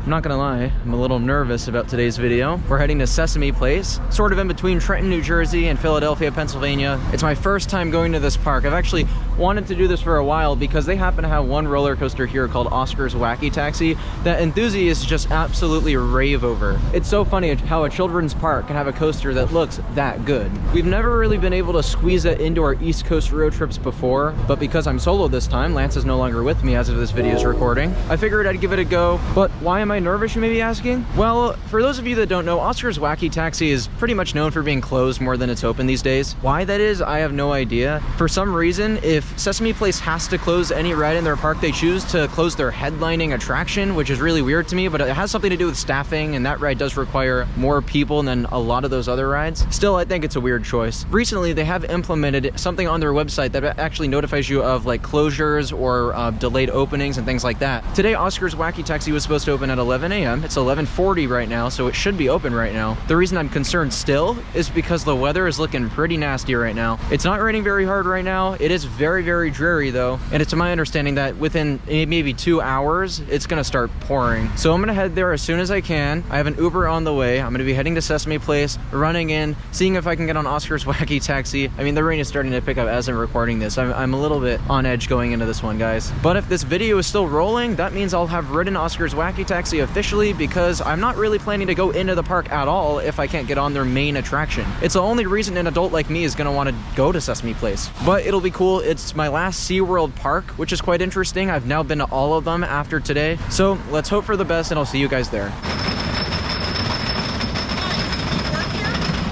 I'm not gonna lie, I'm a little nervous about today's video. We're heading to Sesame Place, sort of in between Trenton, New Jersey and Philadelphia, Pennsylvania. It's my first time going to this park. I've actually wanted to do this for a while because they happen to have one roller coaster here called Oscar's Wacky Taxi that enthusiasts just absolutely rave over. It's so funny how a children's park can have a coaster that looks that good. We've never really been able to squeeze it into our East Coast road trips before, but because I'm solo this time, Lance is no longer with me as of this video's recording, I figured I'd give it a go. But why am I nervous, you may be asking? Well, for those of you that don't know, Oscar's Wacky Taxi is pretty much known for being closed more than it's open these days. Why that is, I have no idea. For some reason, if Sesame Place has to close any ride in their park, they choose to close their headlining attraction, which is really weird to me, but it has something to do with staffing, and that ride does require more people than a lot of those other rides. Still, I think it's a weird choice. Recently, they have implemented something on their website that actually notifies you of like closures or delayed openings and things like that. Today, Oscar's Wacky Taxi was supposed to open at 11 a.m. It's 11:40 right now, so it should be open right now. The reason I'm concerned still is because the weather is looking pretty nasty right now. It's not raining very hard right now. It is very, very dreary though, and it's my understanding that within maybe 2 hours, it's gonna start pouring. So I'm gonna head there as soon as I can. I have an Uber on the way. I'm gonna be heading to Sesame Place, running in, seeing if I can get on Oscar's Wacky Taxi. I mean, the rain is starting to pick up as I'm recording this. I'm a little bit on edge going into this one, guys. But if this video is still rolling, that means I'll have ridden Oscar's Wacky Taxi officially, because I'm not really planning to go into the park at all if I can't get on their main attraction. It's the only reason an adult like me is gonna want to go to Sesame Place. But it'll be cool. It's my last SeaWorld park, which is quite interesting. I've now been to all of them after today. So let's hope for the best, and I'll see you guys there.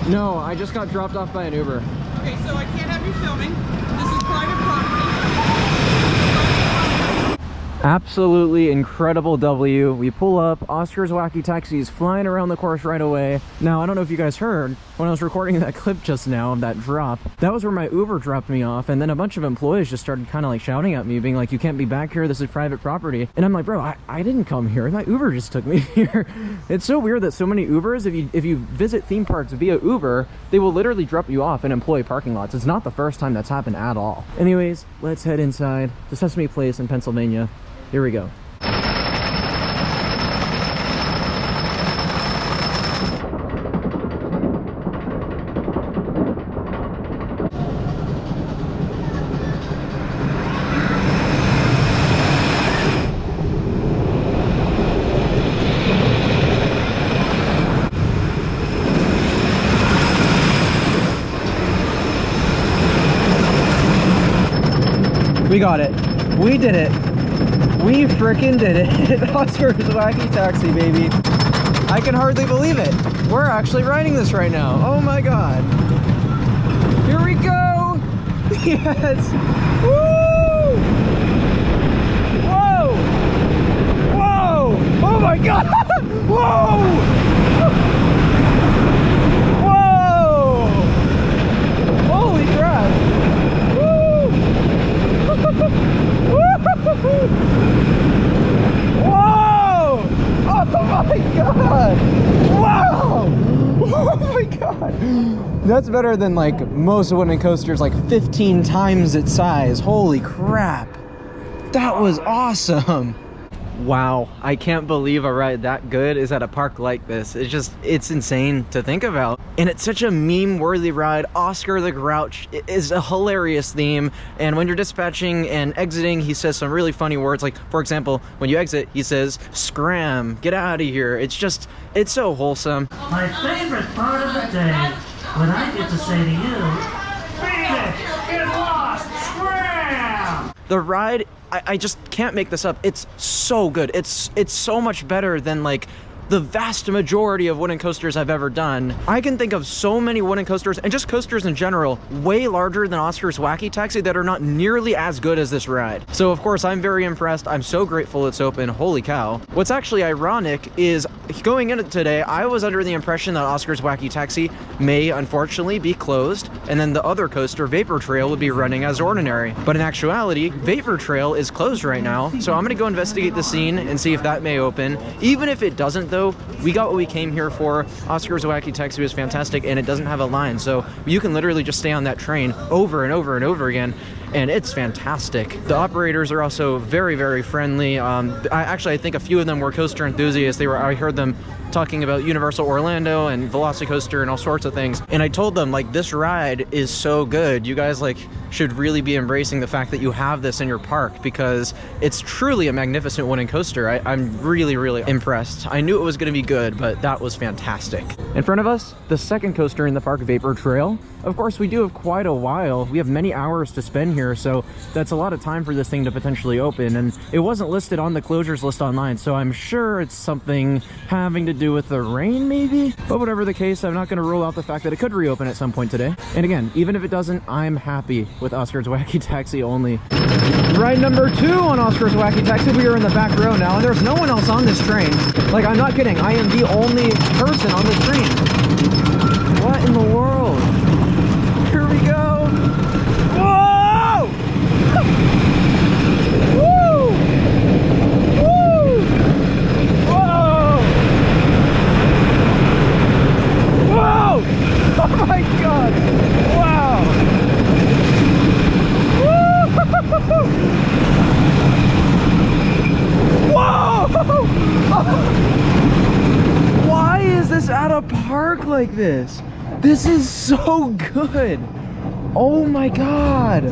No, I just got dropped off by an Uber. Okay, so I can't have you filming. This is private property. Absolutely incredible W. We pull up, Oscar's Wacky Taxi is flying around the course right away. Now, I don't know if you guys heard, when I was recording that clip just now of that drop, that was where my Uber dropped me off, and then a bunch of employees just started kind of like shouting at me, being like, you can't be back here, this is private property. And I'm like, bro, I didn't come here, my Uber just took me here. It's so weird that so many Ubers, if you visit theme parks via Uber, they will literally drop you off in employee parking lots. It's not the first time that's happened at all. Anyways, let's head inside to Sesame Place in Pennsylvania. Here we go. We got it. We did it. We frickin' did it. Oscar's Wacky Taxi, baby. I can hardly believe it. We're actually riding this right now. Oh my god. Here we go. Yes. Woo! Whoa! Whoa! Oh my god! Whoa! Whoa! Holy crap! Whoa! Oh my god! Wow! Oh my god! That's better than like most wooden coasters, like 15 times its size. Holy crap! That was awesome! Wow, I can't believe a ride that good is at a park like this. It's insane to think about. And it's such a meme-worthy ride. Oscar the Grouch is a hilarious theme. And when you're dispatching and exiting, he says some really funny words. Like, for example, when you exit, he says, "Scram, get out of here." It's so wholesome. My favorite part of the day, when I get to say to you, "Beat it, get lost, scram!" The ride, I just can't make this up. It's so good. It's so much better than like the vast majority of wooden coasters I've ever done. I can think of so many wooden coasters, and just coasters in general, way larger than Oscar's Wacky Taxi that are not nearly as good as this ride. So of course, I'm very impressed. I'm so grateful it's open. Holy cow. What's actually ironic is going into today, I was under the impression that Oscar's Wacky Taxi may unfortunately be closed, and then the other coaster, Vapor Trail, would be running as ordinary. But in actuality, Vapor Trail is closed right now, so I'm gonna go investigate the scene and see if that may open. Even if it doesn't though, we got what we came here for. Oscar's Wacky Taxi was fantastic, and it doesn't have a line, so you can literally just stay on that train over and over and over again. and it's fantastic. The operators are also very, very friendly. I think a few of them were coaster enthusiasts. I heard them talking about Universal Orlando and Velocicoaster and all sorts of things, and I told them, like, this ride is so good. You guys, like, should really be embracing the fact that you have this in your park, because it's truly a magnificent wooden coaster. I'm really, really impressed. I knew it was going to be good, but that was fantastic. In front of us, the second coaster in the park, Vapor Trail. Of course, we do have quite a while. We have many hours to spend here, so that's a lot of time for this thing to potentially open, and it wasn't listed on the closures list online, so I'm sure it's something having to do with the rain, maybe? But whatever the case, I'm not going to rule out the fact that it could reopen at some point today. And again, even if it doesn't, I'm happy with Oscar's Wacky Taxi only. Ride number 2 on Oscar's Wacky Taxi. We are in the back row now, and there's no one else on this train. Like, I'm not kidding. I am the only person on this train. What in the world? Here we go. Whoa! Woo! Woo! Whoa! Whoa! Oh my God! Wow! Whoa! Why is this at a park like this? This is so good. Oh my God.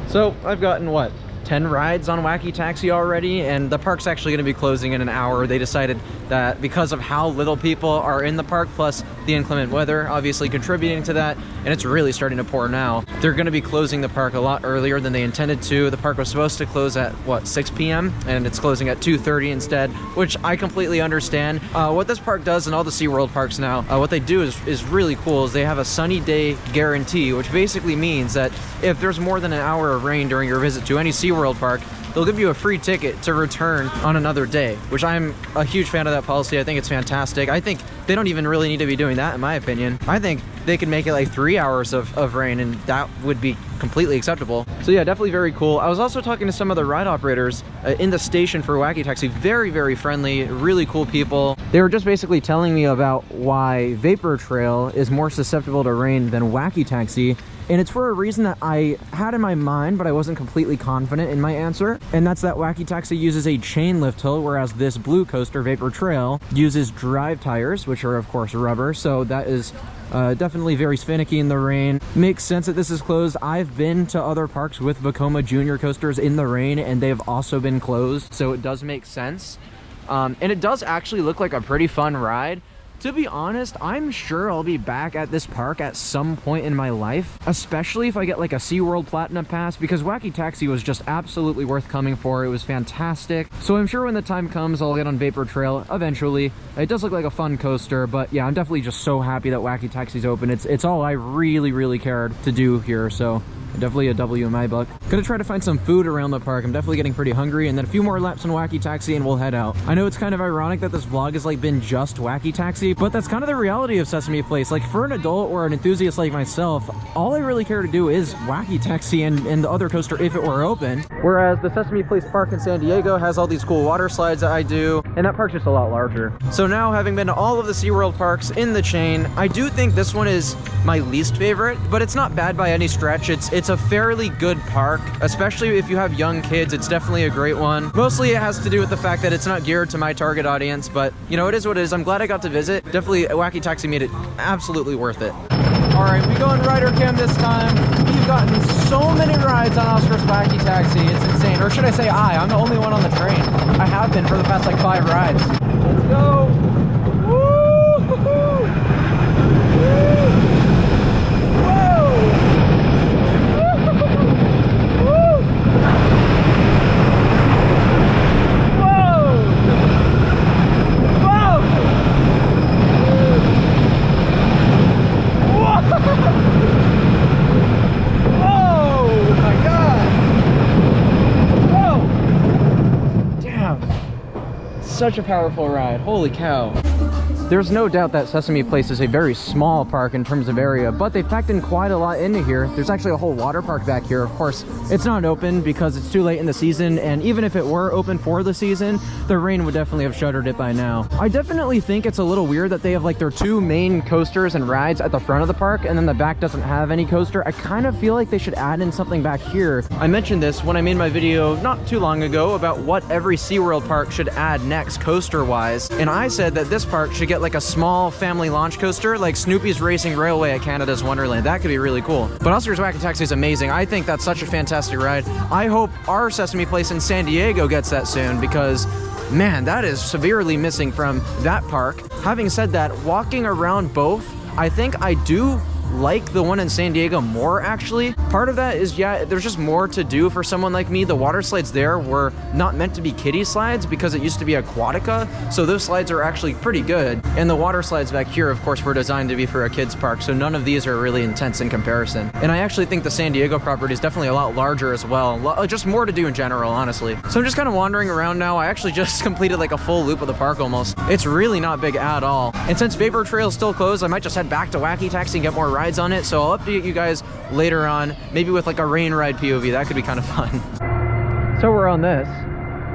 So I've gotten, what, 10 rides on Wacky Taxi already, and the park's actually going to be closing in an hour. They decided that because of how little people are in the park, plus the inclement weather obviously contributing to that, and it's really starting to pour now, they're going to be closing the park a lot earlier than they intended to. The park was supposed to close at, what, 6 p.m. and it's closing at 2:30 instead, which I completely understand. What this park does, and all the SeaWorld parks now, what they do is really cool, is they have a sunny day guarantee, which basically means that if there's more than an hour of rain during your visit to any SeaWorld park, they'll give you a free ticket to return on another day, which I'm a huge fan of that policy. I think it's fantastic. I think they don't even really need to be doing that, in my opinion. I think they could make it like 3 hours of rain, and that would be completely acceptable. So yeah, definitely very cool. I was also talking to some of the ride operators in the station for Wacky Taxi. Very, very friendly, really cool people. They were just basically telling me about why Vapor Trail is more susceptible to rain than Wacky Taxi. And it's for a reason that I had in my mind, but I wasn't completely confident in my answer. And that's that Wacky Taxi uses a chain lift hill, whereas this blue coaster, Vapor Trail, uses drive tires, which are of course rubber. So that is definitely very finicky in the rain. Makes sense that this is closed. I've been to other parks with Vekoma Junior coasters in the rain, and they've also been closed. So it does make sense. And it does actually look like a pretty fun ride. To be honest, I'm sure I'll be back at this park at some point in my life, especially if I get like a SeaWorld Platinum Pass, because Wacky Taxi was just absolutely worth coming for. It was fantastic. So I'm sure when the time comes, I'll get on Vapor Trail eventually. It does look like a fun coaster, but yeah, I'm definitely just so happy that Wacky Taxi's open. It's all I really, really cared to do here, so definitely a W in my book. Gonna try to find some food around the park. I'm definitely getting pretty hungry, and then a few more laps on Wacky Taxi and we'll head out. I know it's kind of ironic that this vlog has like been just Wacky Taxi, but that's kind of the reality of Sesame Place. Like, for an adult or an enthusiast like myself, all I really care to do is Wacky Taxi and the other coaster if it were open. Whereas the Sesame Place park in San Diego has all these cool water slides that I do, and that park's just a lot larger. So now, having been to all of the SeaWorld parks in the chain, I do think this one is my least favorite, but it's not bad by any stretch. It's a fairly good park, especially if you have young kids. It's definitely a great one. Mostly it has to do with the fact that it's not geared to my target audience, but you know, it is what it is. I'm glad I got to visit. Definitely Wacky Taxi made it absolutely worth it. All right, we go in rider cam this time. We've gotten so many rides on Oscar's Wacky Taxi. It's insane. Or should I say I'm the only one on the train. I have been for the past like 5 rides. Let's go. Woo-hoo-hoo. Woo. Such a powerful ride. Holy cow. There's no doubt that Sesame Place is a very small park in terms of area, but they've packed in quite a lot into here. There's actually a whole water park back here. Of course, it's not open because it's too late in the season, and even if it were open for the season, the rain would definitely have shuttered it by now. I definitely think it's a little weird that they have like their two main coasters and rides at the front of the park, and then the back doesn't have any coaster. I kind of feel like they should add in something back here. I mentioned this when I made my video not too long ago about what every SeaWorld park should add next coaster-wise, and I said that this park should get like a small family launch coaster like Snoopy's Racing Railway at Canada's Wonderland. That could be really cool. But Oscar's Wacky Taxi is amazing. I think that's such a fantastic ride. I hope our Sesame Place in San Diego gets that soon because, man, that is severely missing from that park. Having said that, walking around both, I think I do like the one in San Diego more, actually. Part of that is, yeah, there's just more to do for someone like me. The water slides there were not meant to be kiddie slides because it used to be Aquatica, so those slides are actually pretty good. And the water slides back here, of course, were designed to be for a kids park, so none of these are really intense in comparison. And I actually think the San Diego property is definitely a lot larger as well. Just more to do in general, honestly. So I'm just kind of wandering around now. I actually just completed like a full loop of the park almost. It's really not big at all. And since Vapor Trail's still closed, I might just head back to Wacky Taxi and get more rides on it. So I'll update you guys later on, maybe with like a rain ride POV. That could be kind of fun. So we're on this.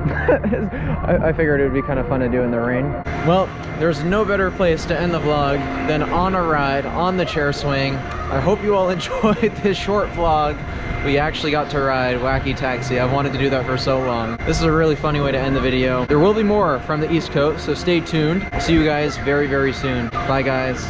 I figured it would be kind of fun to do in the rain. Well, there's no better place to end the vlog than on a ride on the chair swing. I hope you all enjoyed this short vlog. We actually got to ride Wacky Taxi. I've wanted to do that for so long. This is a really funny way to end the video. There will be more from the East Coast, so stay tuned. See you guys very, very soon. Bye, guys.